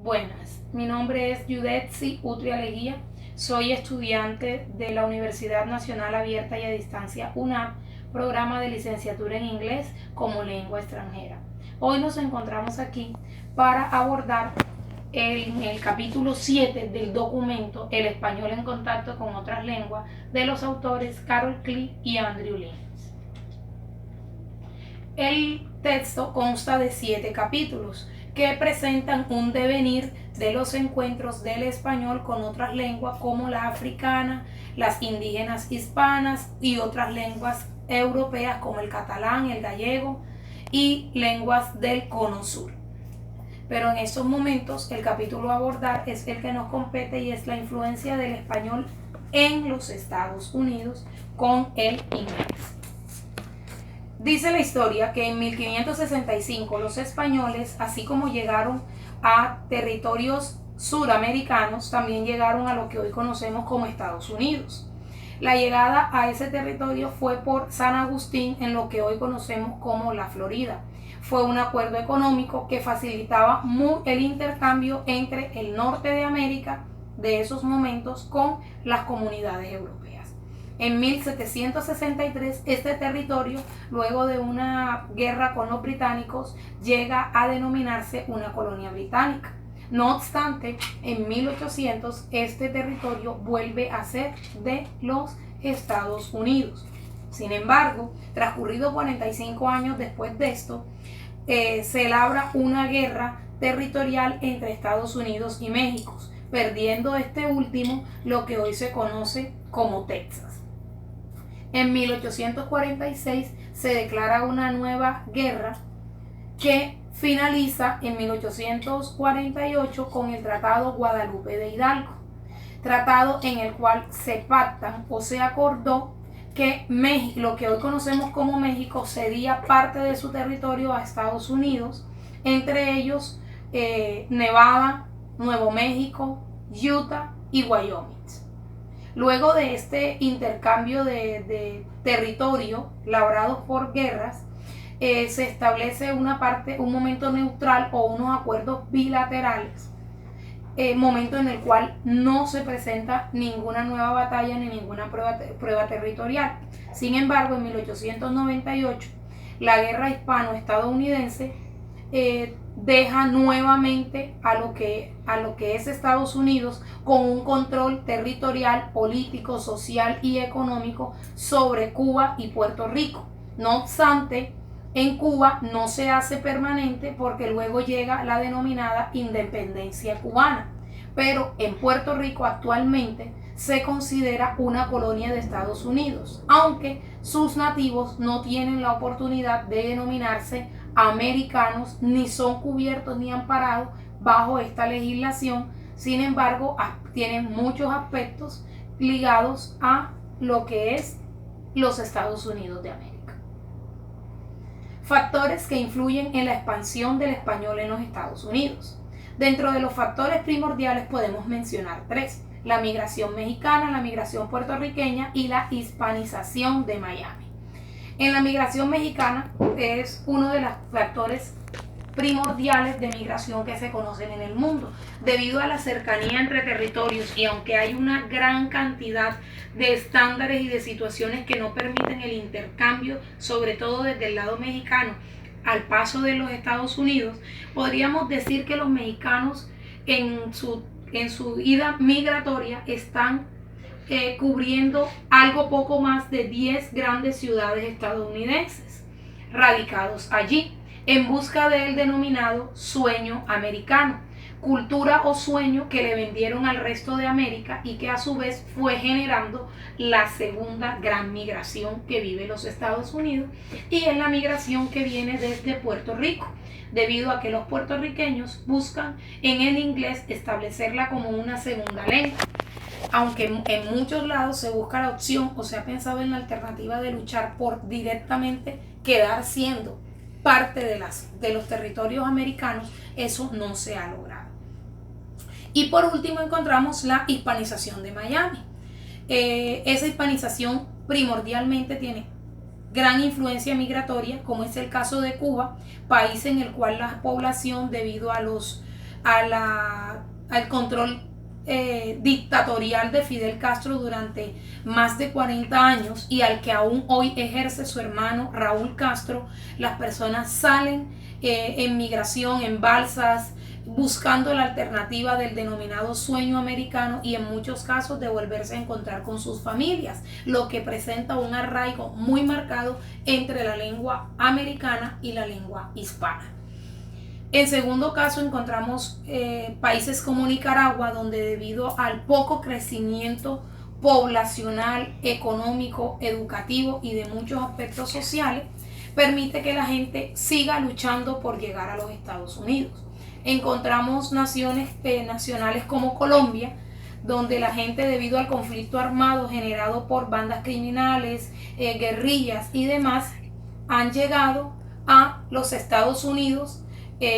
Buenas, mi nombre es Yudetsi Utria Leguía, soy estudiante de la Universidad Nacional Abierta y a Distancia UNAP, programa de licenciatura en inglés como lengua extranjera. Hoy nos encontramos aquí para abordar el capítulo 7 del documento El español en contacto con otras lenguas de los autores Carol Klee y Andrew Lins. El texto consta de 7 capítulos que presentan un devenir de los encuentros del español con otras lenguas como la africana, las indígenas hispanas y otras lenguas europeas como el catalán, el gallego y lenguas del cono sur. Pero en estos momentos el capítulo a abordar es el que nos compete y es la influencia del español en los Estados Unidos con el inglés. Dice la historia que en 1565 los españoles, así como llegaron a territorios suramericanos, también llegaron a lo que hoy conocemos como Estados Unidos. La llegada a ese territorio fue por San Agustín en lo que hoy conocemos como la Florida. Fue un acuerdo económico que facilitaba el intercambio entre el norte de América de esos momentos con las comunidades europeas. En 1763, este territorio, luego de una guerra con los británicos, llega a denominarse una colonia británica. No obstante, en 1800 este territorio vuelve a ser de los Estados Unidos. Sin embargo, transcurridos 45 años después de esto, se labra una guerra territorial entre Estados Unidos y México, perdiendo este último lo que hoy se conoce como Texas. En 1846 se declara una nueva guerra que finaliza en 1848 con el Tratado Guadalupe de Hidalgo, tratado en el cual se pactan o se acordó que México, lo que hoy conocemos como México, cedía parte de su territorio a Estados Unidos, entre ellos Nevada, Nuevo México, Utah y Wyoming. Luego de este intercambio de territorio labrados por guerras, se establece un momento neutral o unos acuerdos bilaterales, momento en el cual no se presenta ninguna nueva batalla ni ninguna prueba territorial. Sin embargo, en 1898, la guerra hispano-estadounidense deja nuevamente a lo que es Estados Unidos con un control territorial, político, social y económico sobre Cuba y Puerto Rico. No obstante, en Cuba no se hace permanente porque luego llega la denominada independencia cubana, pero en Puerto Rico actualmente se considera una colonia de Estados Unidos, aunque sus nativos no tienen la oportunidad de denominarse americanos, ni son cubiertos ni amparados bajo esta legislación. Sin embargo, tienen muchos aspectos ligados a lo que es los Estados Unidos de América. Factores que influyen en la expansión del español en los Estados Unidos. Dentro de los factores primordiales podemos mencionar 3: la migración mexicana, la migración puertorriqueña y la hispanización de Miami. En la migración mexicana es uno de los factores primordiales de migración que se conocen en el mundo, debido a la cercanía entre territorios, y aunque hay una gran cantidad de estándares y de situaciones que no permiten el intercambio, sobre todo desde el lado mexicano al paso de los Estados Unidos, podríamos decir que los mexicanos en su ida migratoria están cubriendo algo poco más de 10 grandes ciudades estadounidenses, radicados allí en busca del denominado sueño americano, cultura o sueño que le vendieron al resto de América y que a su vez fue generando la segunda gran migración que vive los Estados Unidos, y es la migración que viene desde Puerto Rico, debido a que los puertorriqueños buscan en el inglés establecerla como una segunda lengua. Aunque en muchos lados se busca la opción o se ha pensado en la alternativa de luchar por directamente quedar siendo parte de los territorios americanos, eso no se ha logrado. Y por último encontramos la hispanización de Miami. Esa hispanización primordialmente tiene gran influencia migratoria, como es el caso de Cuba, país en el cual la población, debido a al control dictatorial de Fidel Castro durante más de 40 años y al que aún hoy ejerce su hermano Raúl Castro, las personas salen en migración, en balsas, buscando la alternativa del denominado sueño americano y en muchos casos de volverse a encontrar con sus familias, lo que presenta un arraigo muy marcado entre la lengua americana y la lengua hispana. En segundo caso encontramos países como Nicaragua, donde debido al poco crecimiento poblacional, económico, educativo y de muchos aspectos sociales, permite que la gente siga luchando por llegar a los Estados Unidos. Encontramos nacionales como Colombia, donde la gente, debido al conflicto armado generado por bandas criminales, guerrillas y demás, han llegado a los Estados Unidos,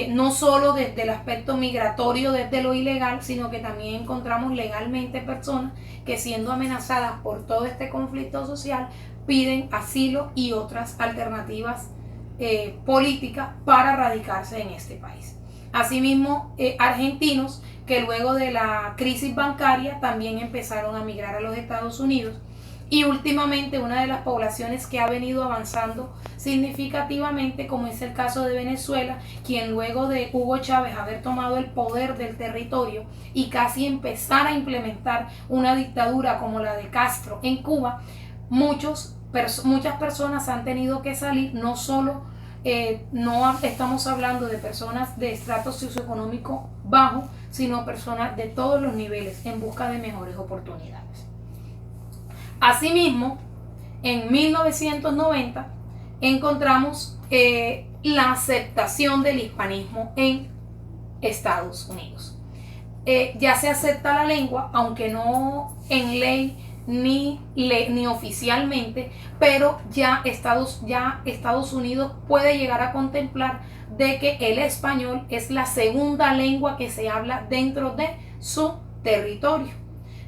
no solo desde el aspecto migratorio, desde lo ilegal, sino que también encontramos legalmente personas que, siendo amenazadas por todo este conflicto social, piden asilo y otras alternativas políticas para radicarse en este país. Asimismo, argentinos que luego de la crisis bancaria también empezaron a migrar a los Estados Unidos. Y últimamente una de las poblaciones que ha venido avanzando significativamente, como es el caso de Venezuela, quien luego de Hugo Chávez haber tomado el poder del territorio y casi empezar a implementar una dictadura como la de Castro en Cuba, muchas personas han tenido que salir. No solo no estamos hablando de personas de estrato socioeconómico bajo, sino personas de todos los niveles en busca de mejores oportunidades. Asimismo, en 1990 encontramos la aceptación del hispanismo en Estados Unidos. Ya se acepta la lengua, aunque no en ley ni oficialmente, pero ya Estados Unidos puede llegar a contemplar de que el español es la segunda lengua que se habla dentro de su territorio.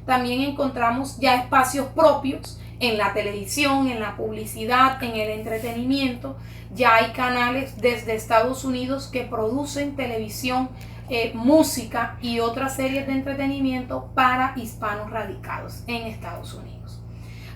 También encontramos ya espacios propios en la televisión, en la publicidad, en el entretenimiento. Ya hay canales desde Estados Unidos que producen televisión, música y otras series de entretenimiento para hispanos radicados en Estados Unidos.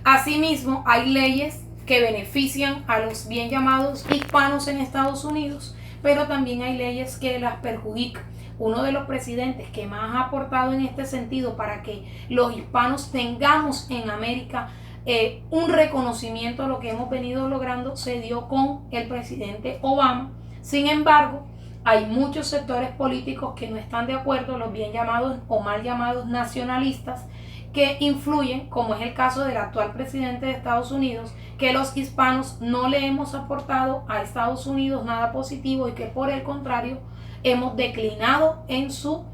Asimismo, hay leyes que benefician a los bien llamados hispanos en Estados Unidos, pero también hay leyes que las perjudican. Uno de los presidentes que más ha aportado en este sentido para que los hispanos tengamos en América un reconocimiento a lo que hemos venido logrando se dio con el presidente Obama. Sin embargo, hay muchos sectores políticos que no están de acuerdo, los bien llamados o mal llamados nacionalistas, que influyen, como es el caso del actual presidente de Estados Unidos, que los hispanos no le hemos aportado a Estados Unidos nada positivo y que por el contrario hemos declinado en su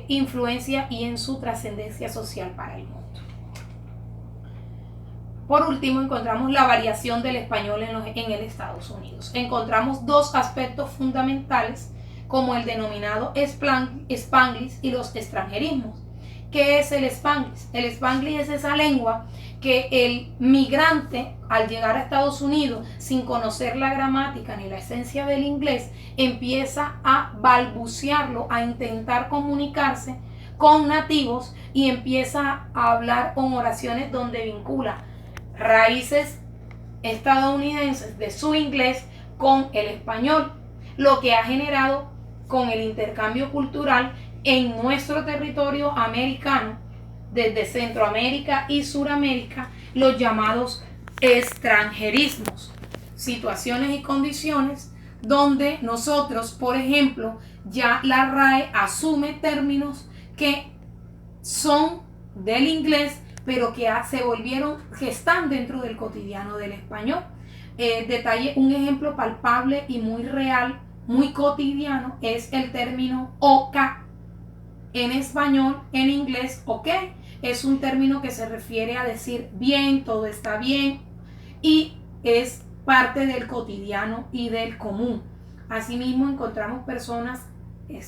influencia y en su trascendencia social para el mundo. Por último, encontramos la variación del español en el Estados Unidos. Encontramos dos aspectos fundamentales, como el denominado Spanglish y los extranjerismos. ¿Qué es el Spanglish? El Spanglish es esa lengua que el migrante, al llegar a Estados Unidos sin conocer la gramática ni la esencia del inglés, empieza a balbucearlo, a intentar comunicarse con nativos y empieza a hablar con oraciones donde vincula raíces estadounidenses de su inglés con el español, lo que ha generado con el intercambio cultural en nuestro territorio americano, desde Centroamérica y Suramérica, los llamados extranjerismos, situaciones y condiciones donde nosotros, por ejemplo, ya la RAE asume términos que son del inglés, pero que que están dentro del cotidiano del español. Un ejemplo palpable y muy real, muy cotidiano, es el término OK. En español, en inglés, OK es un término que se refiere a decir bien, todo está bien, y es parte del cotidiano y del común. Asimismo, encontramos personas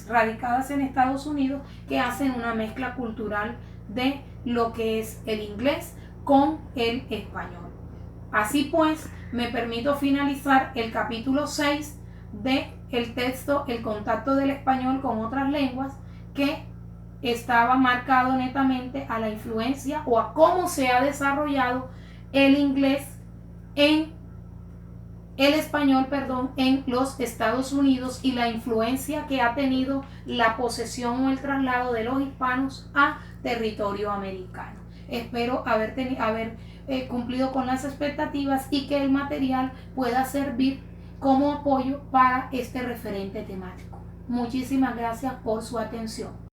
radicadas en Estados Unidos que hacen una mezcla cultural de lo que es el inglés con el español. Así pues, me permito finalizar el capítulo 6 de el texto El contacto del español con otras lenguas, que estaba marcado netamente a la influencia o a cómo se ha desarrollado el inglés en el español, perdón, en los Estados Unidos y la influencia que ha tenido la posesión o el traslado de los hispanos a territorio americano. Espero haber cumplido con las expectativas y que el material pueda servir como apoyo para este referente temático. Muchísimas gracias por su atención.